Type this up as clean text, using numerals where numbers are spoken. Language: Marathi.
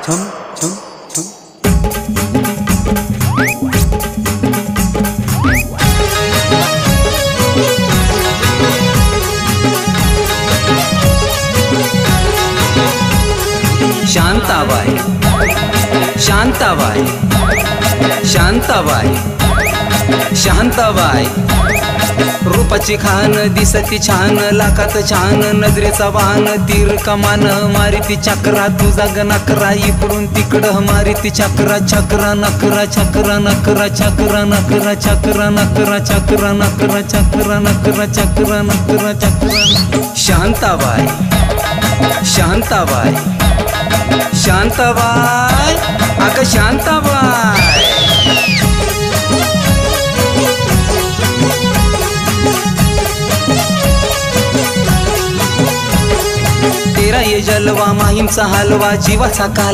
छम छम छम। शांताबाई शांताबाई शांताबाई शांताबाई, रूपाची खान दिसती छान, लाखात छान नजरेचा वाहन, तीर कमान मारिती चक्रा, तुझा गणकरा इकडून तिकडं मारिती चक्रा, चक्रा नकरा चक्रा नकरा चक्रा नकरा चक्रा नकरा चक्रा नकरा चक्रा नकरा चक्रा नकरा चक्रा। शांताबाई शांताबाई शांताबाई, अगं शांताबाई। तेरा ये जलवा माहीमचा हलवा, जीवाचा काल